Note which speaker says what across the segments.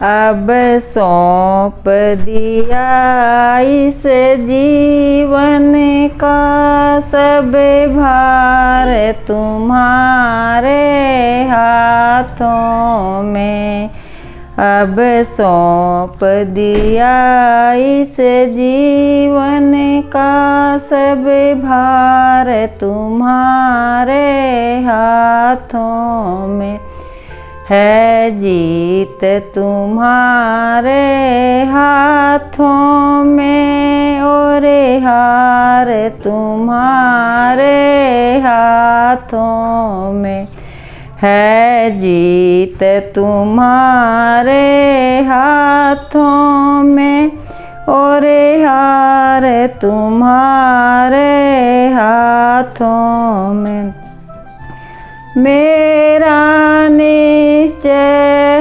Speaker 1: अब सौंप दिया इस जीवन का सब भार तुम्हारे हाथों में। अब सौंप दिया इस जीवन का सब भार तुम्हारे हाथों में। है जीत तुम्हारे हाथों में और हार तुम्हारे हाथों में। है जीत तुम्हारे हाथों में और हार तुम्हारे हाथों में। मेरा निश्चय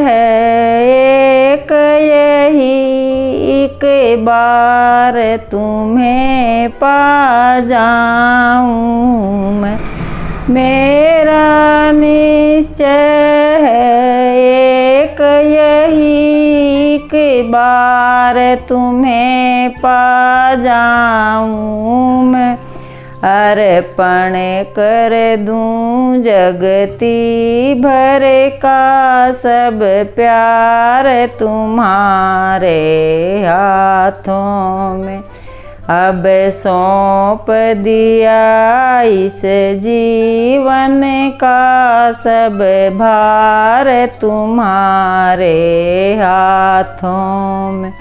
Speaker 1: है एक यही, एक बार तुम्हें पा जाऊं मैं। मेरा निश्चय है एक यही, एक बार तुम्हें पा जाऊं मैं। अर्पण कर दूं जगती भर का सब प्यार तुम्हारे हाथों में। अब सौंप दिया इस जीवन का सब भार तुम्हारे हाथों में।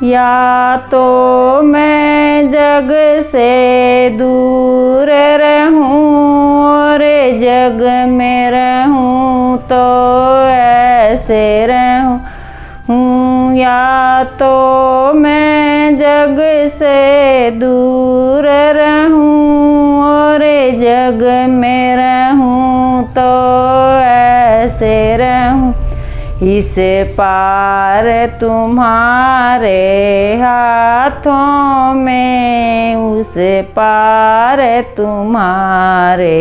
Speaker 1: या तो मैं जग से दूर रहूं और जग में रहूं तो ऐसे रहूं। या तो मैं जग से दूर रहूं और जग में रहूं तो ऐसे रहूं। इस पार तुम्हारे हाथों में, उस पार तुम्हारे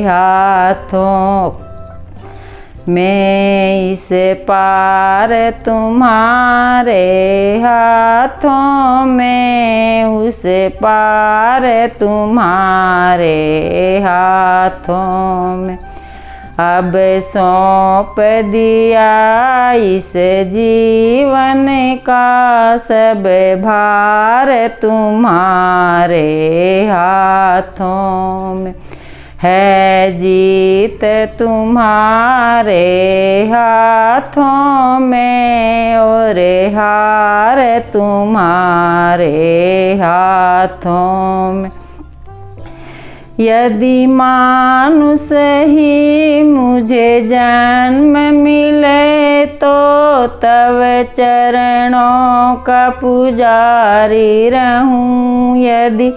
Speaker 1: हाथों में। इस पार तुम्हारे हाथों में, उस पार तुम्हारे हाथों में। अब सौंप दिया इस जीवन का सब भार तुम्हारे हाथों में। है जीत तुम्हारे हाथों में और हार तुम्हारे हाथों में। यदि मानुष ही मुझे जन्म मिले तो तव चरणों का पुजारी रहूं। यदि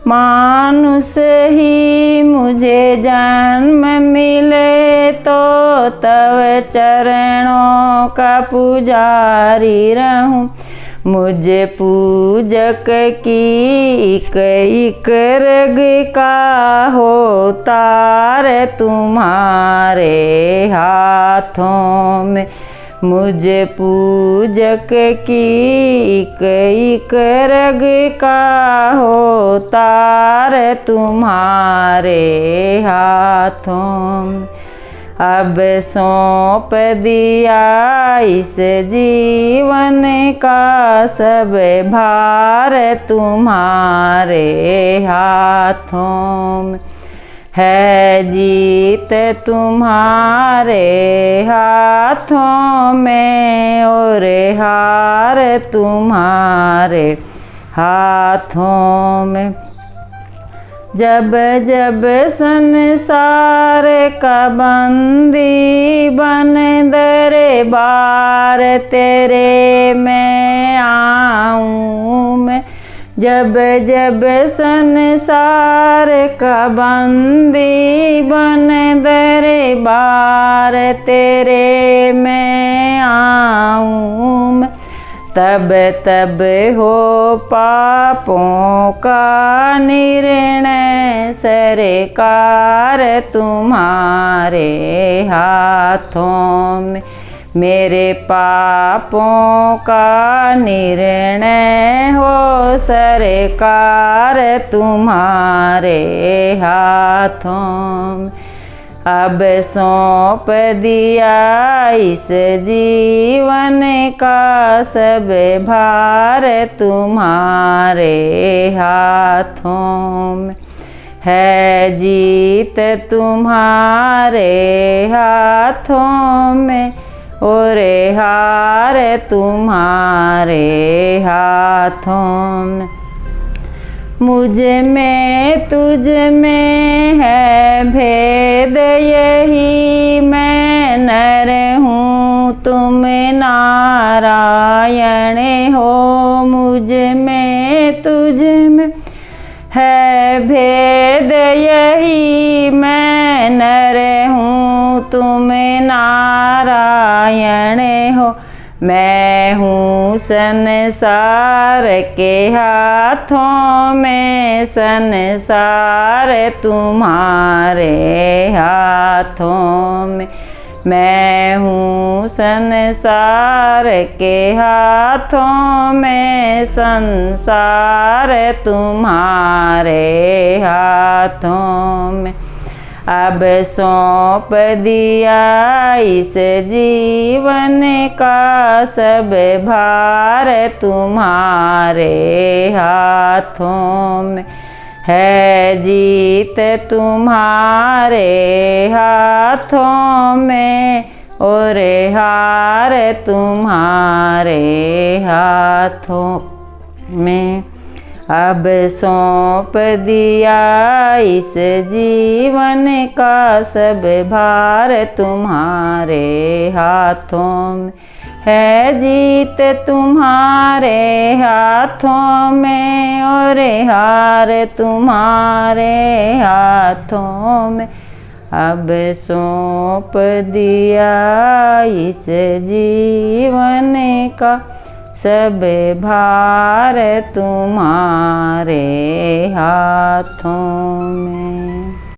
Speaker 1: मानुष ही मुझे जन्म मिले तो तव चरणों का पुजारी रहूं। मुझ पूजक की इक रग का हो तार तुम्हारे हाथों में। मुझ पूजक की इक रग का हो तार तुम्हारे हाथों में। अब सौंप दिया इस जीवन का सब भार तुम्हारे हाथों में। है जीत तुम्हारे हाथों में और हार तुम्हारे हाथों में। जब जब संसार का बंदी बन दरबार तेरे में आऊं मैं। जब जब संसार का बंदी बन दरबार तेरे में आऊं मैं। तब तब हो पापों का निर्णय सरकार तुम्हारे हाथों में। मेरे पापों का निर्णय हो सरकार तुम्हारे हाथों में। अब सौंप दिया इस जीवन का सब भार तुम्हारे हाथों में। है जीत तुम्हारे हाथों में और हार तुम्हारे हाथों में। मुझ में तुझ में है भेद यही, मैं नर हूँ तुम नारायण हो। मुझ में तुझ में है भेद यही, मैं नर हूँ तुम नारायण हो। मैं हूँ संसार के हाथों में, संसार तुम्हारे हाथों में। मैं हूँ संसार के हाथों में, संसार तुम्हारे हाथों में। अब सौंप दिया इस जीवन का सब भार तुम्हारे हाथों में। है जीत तुम्हारे हाथों में और हार तुम्हारे हाथों में। अब सौंप दिया इस जीवन का सब भार तुम्हारे हाथों में। है जीत तुम्हारे हाथों में और हार तुम्हारे हाथों में। अब सौंप दिया इस जीवन का सब भार तुम्हारे हाथों में।